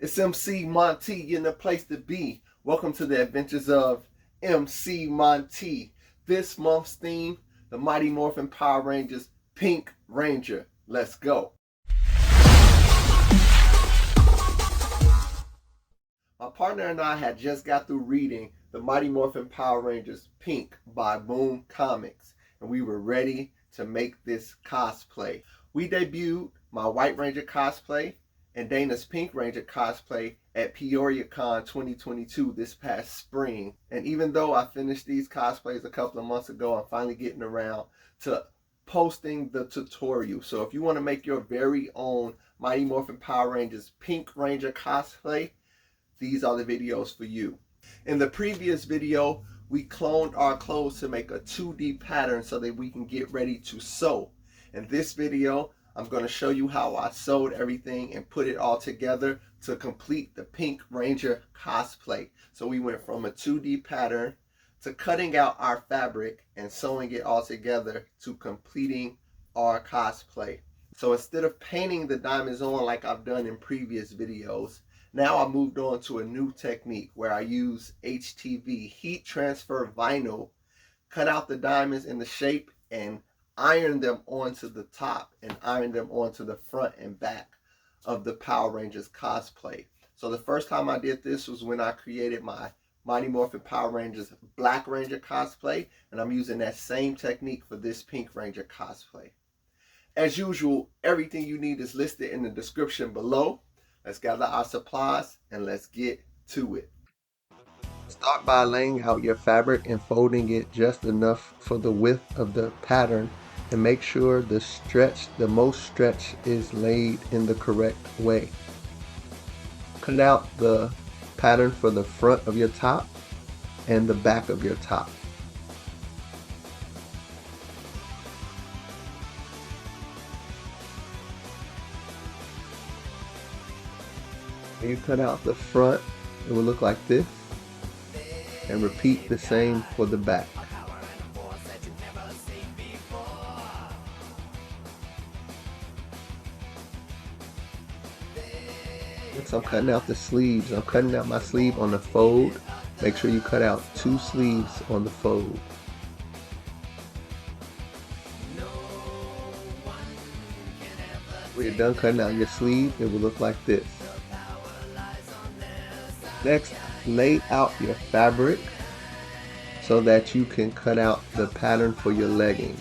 It's MC Monty in the place to be. Welcome to the adventures of MC Monty. This month's theme, the Mighty Morphin Power Rangers Pink Ranger. Let's go. My partner and I had just got through reading the Mighty Morphin Power Rangers Pink by Boom Comics, and we were ready to make this cosplay. We debuted my White Ranger cosplay and Dana's Pink Ranger cosplay at PeoriaCon 2022 this past spring. And even though I finished these cosplays a couple of months ago, I'm finally getting around to posting the tutorial. So if you want to make your very own Mighty Morphin Power Rangers Pink Ranger cosplay, these are the videos for you. In the previous video, we cloned our clothes to make a 2D pattern so that we can get ready to sew. In this video, I'm going to show you how I sewed everything and put it all together to complete the Pink Ranger cosplay. So we went from a 2D pattern to cutting out our fabric and sewing it all together to completing our cosplay. So instead of painting the diamonds on like I've done in previous videos, now I moved on to a new technique where I use HTV, heat transfer vinyl, cut out the diamonds in the shape and iron them onto the top and iron them onto the front and back of the Power Rangers cosplay. So the first time I did this was when I created my Mighty Morphin Power Rangers Black Ranger cosplay, and I'm using that same technique for this Pink Ranger cosplay. As usual, everything you need is listed in the description below. Let's gather our supplies and let's get to it. Start by laying out your fabric and folding it just enough for the width of the pattern, and make sure the most stretch is laid in the correct way. Cut out the pattern for the front of your top and the back of your top. When you cut out the front, it will look like this, and repeat the same for the back. Next, I'm cutting out the sleeves. I'm cutting out my sleeve on the fold. Make sure you cut out 2 sleeves on the fold. When you're done cutting out your sleeve, it will look like this. Next, lay out your fabric so that you can cut out the pattern for your leggings.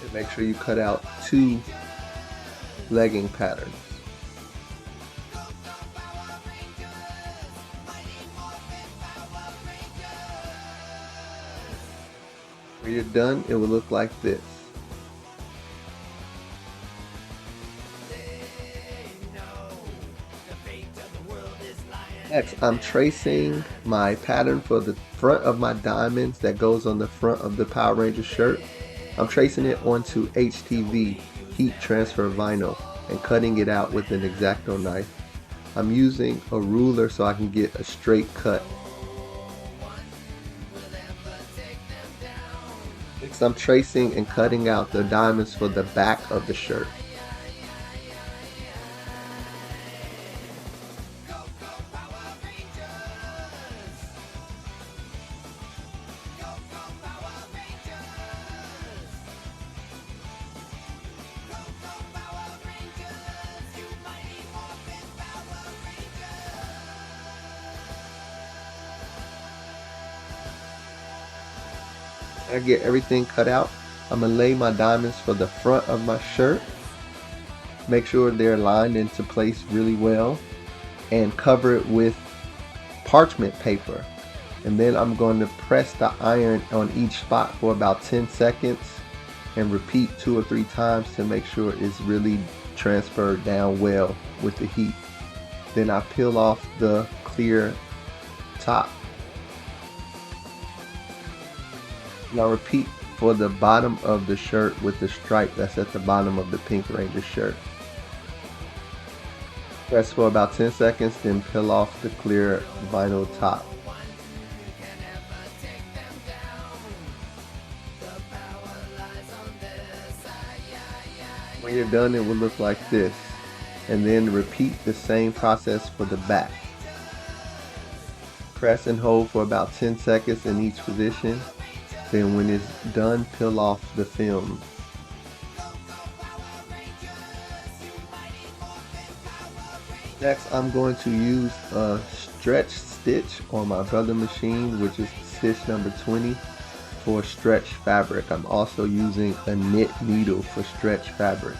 And make sure you cut out 2 legging patterns. When you're done, it will look like this. Next, I'm tracing my pattern for the front of my diamonds that goes on the front of the Power Ranger shirt. I'm tracing it onto HTV, heat transfer vinyl, and cutting it out with an X-Acto knife. I'm using a ruler so I can get a straight cut. Next, I'm tracing and cutting out the diamonds for the back of the shirt. I get everything cut out. I'm gonna lay my diamonds for the front of my shirt. Make sure they're lined into place really well, and cover it with parchment paper. And then I'm going to press the iron on each spot for about 10 seconds and repeat 2 or 3 times to make sure it's really transferred down well with the heat. Then I peel off the clear top. Now repeat for the bottom of the shirt with the stripe that's at the bottom of the Pink Ranger shirt. Press for about 10 seconds, then peel off the clear vinyl top. When you're done, it will look like this. and then repeat the same process for the back. Press and hold for about 10 seconds in each position. Then when it's done, peel off the film. Next, I'm going to use a stretch stitch on my brother machine, which is stitch number 20 for stretch fabric. I'm also using a knit needle for stretch fabric.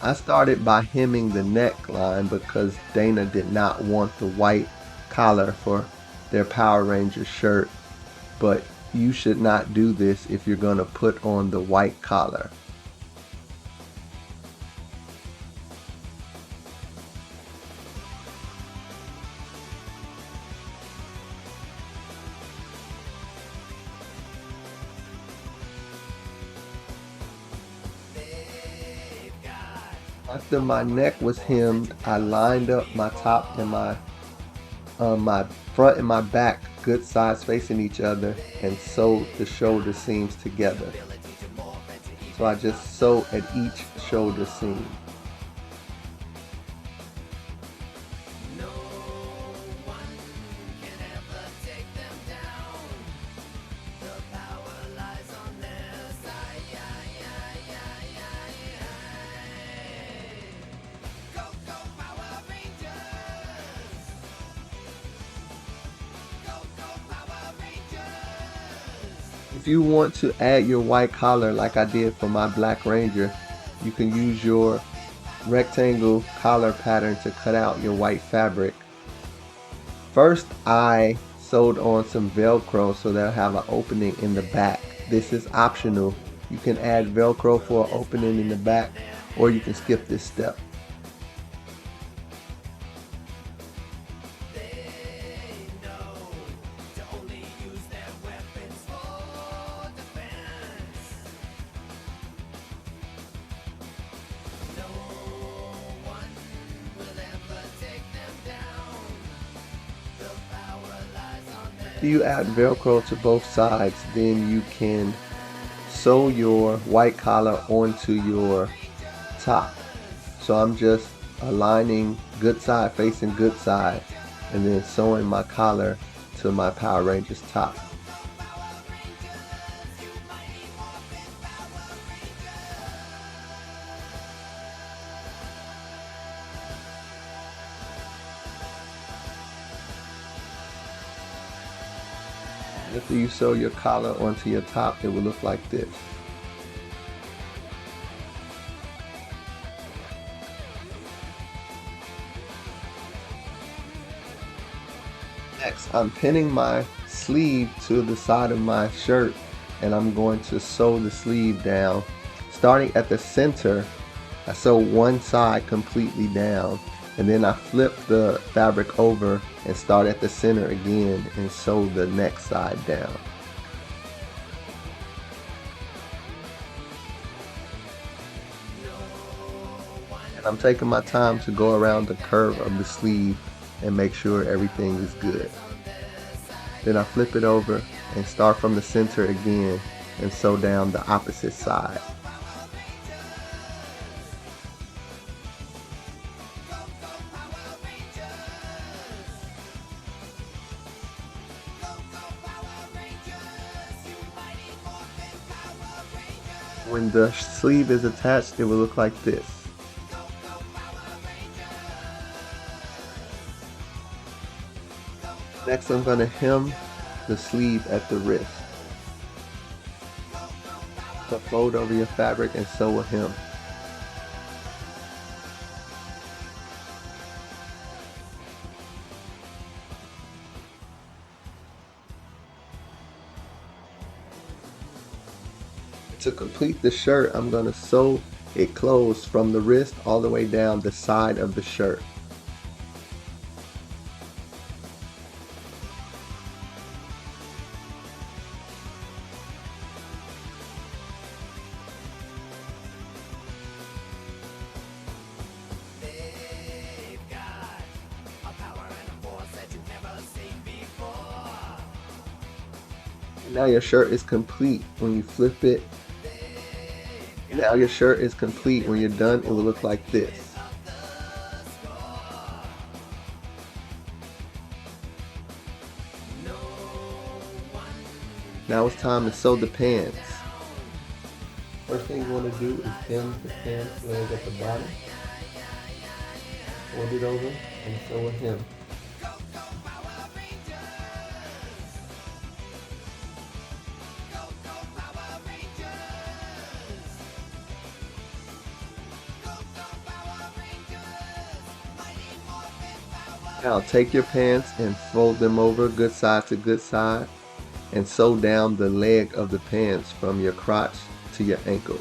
I started by hemming the neckline because Dana did not want the white collar for their Power Ranger shirt, but you should not do this if you're going to put on the white collar. After my neck was hemmed, I lined up my top and my front and my back good sides facing each other and sewed the shoulder seams together. So I just sew at each shoulder seam. If you want to add your white collar like I did for my Black Ranger, you can use your rectangle collar pattern to cut out your white fabric. First, I sewed on some Velcro so they'll have an opening in the back. This is optional. You can add Velcro for an opening in the back, or you can skip this step. If you add Velcro to both sides, then you can sew your white collar onto your top. So I'm just aligning good side facing good side and then sewing my collar to my Power Rangers top. After you sew your collar onto your top, it will look like this. Next, I'm pinning my sleeve to the side of my shirt, and I'm going to sew the sleeve down. Starting at the center, I sew one side completely down, and then I flip the fabric over and start at the center again and sew the next side down. And I'm taking my time to go around the curve of the sleeve and make sure everything is good. Then I flip it over and start from the center again and sew down the opposite side. When the sleeve is attached, it will look like this. Next, I'm going to hem the sleeve at the wrist. So fold over your fabric and sew a hem. To complete the shirt, I'm going to sew it closed from the wrist all the way down the side of the shirt. Now your shirt is complete. When you flip it, now your shirt is complete. When you're done, it will look like this. Now it's time to sew the pants. First thing you want to do is hem the pants leg at the bottom. Fold it over and sew a hem. Now take your pants and fold them over good side to good side and sew down the leg of the pants from your crotch to your ankle.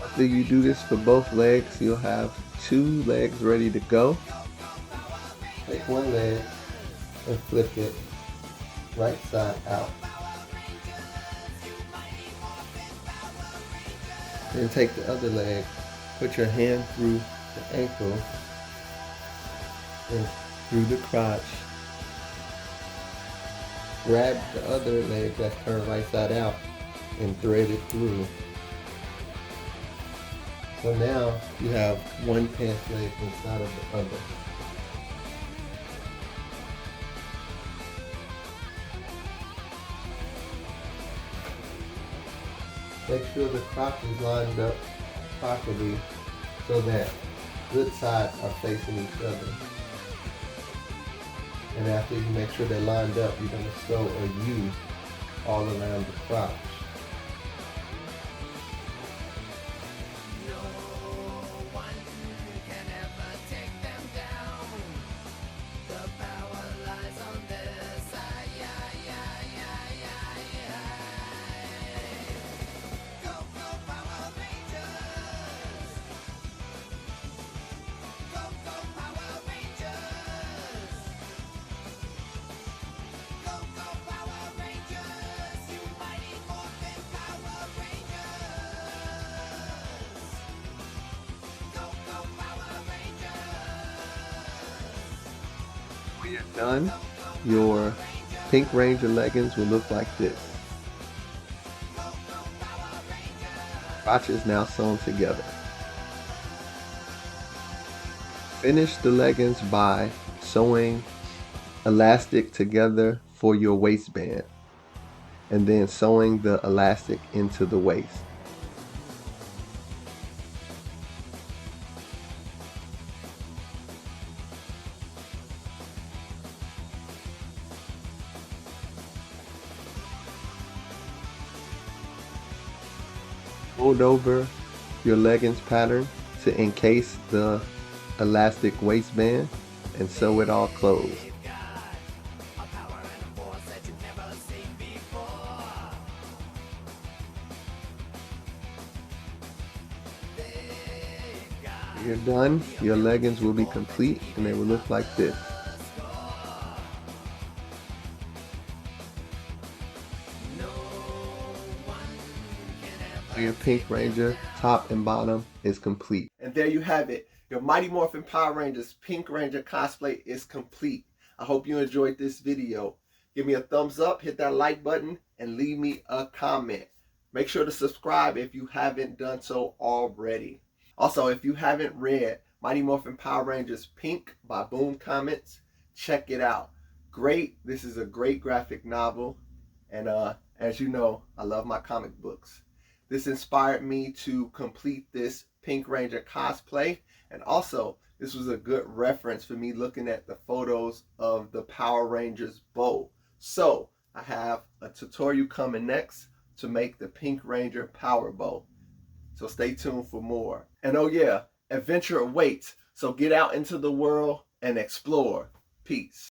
After you do this for both legs, you'll have 2 legs ready to go. Take one leg and flip it right side out. Then take the other leg, put your hand through the ankle and through the crotch. Grab the other leg that's turned right side out and thread it through. So now you have one pants leg inside of the other. Make sure the crotch is lined up properly so that good sides are facing each other. And after you make sure they're lined up, you're going to sew a U all around the crotch. When you're done, your Pink Ranger leggings will look like this. Crotch is now sewn together. Finish the leggings by sewing elastic together for your waistband and then sewing the elastic into the waist. Fold over your leggings pattern to encase the elastic waistband and sew it all closed. When you're done, your leggings will be complete and they will look like this. Your Pink Ranger top and bottom is complete. And there you have it. Your Mighty Morphin Power Rangers Pink Ranger cosplay is complete. I hope you enjoyed this video. Give me a thumbs up, hit that like button, and leave me a comment. Make sure to subscribe if you haven't done so already. Also, if you haven't read Mighty Morphin Power Rangers Pink by Boom Comics, check it out. Great. This is a great graphic novel. And as you know, I love my comic books. This inspired me to complete this Pink Ranger cosplay. And also, this was a good reference for me looking at the photos of the Power Rangers bow. So, I have a tutorial coming next to make the Pink Ranger power bow. So stay tuned for more. And oh yeah, adventure awaits. So get out into the world and explore. Peace.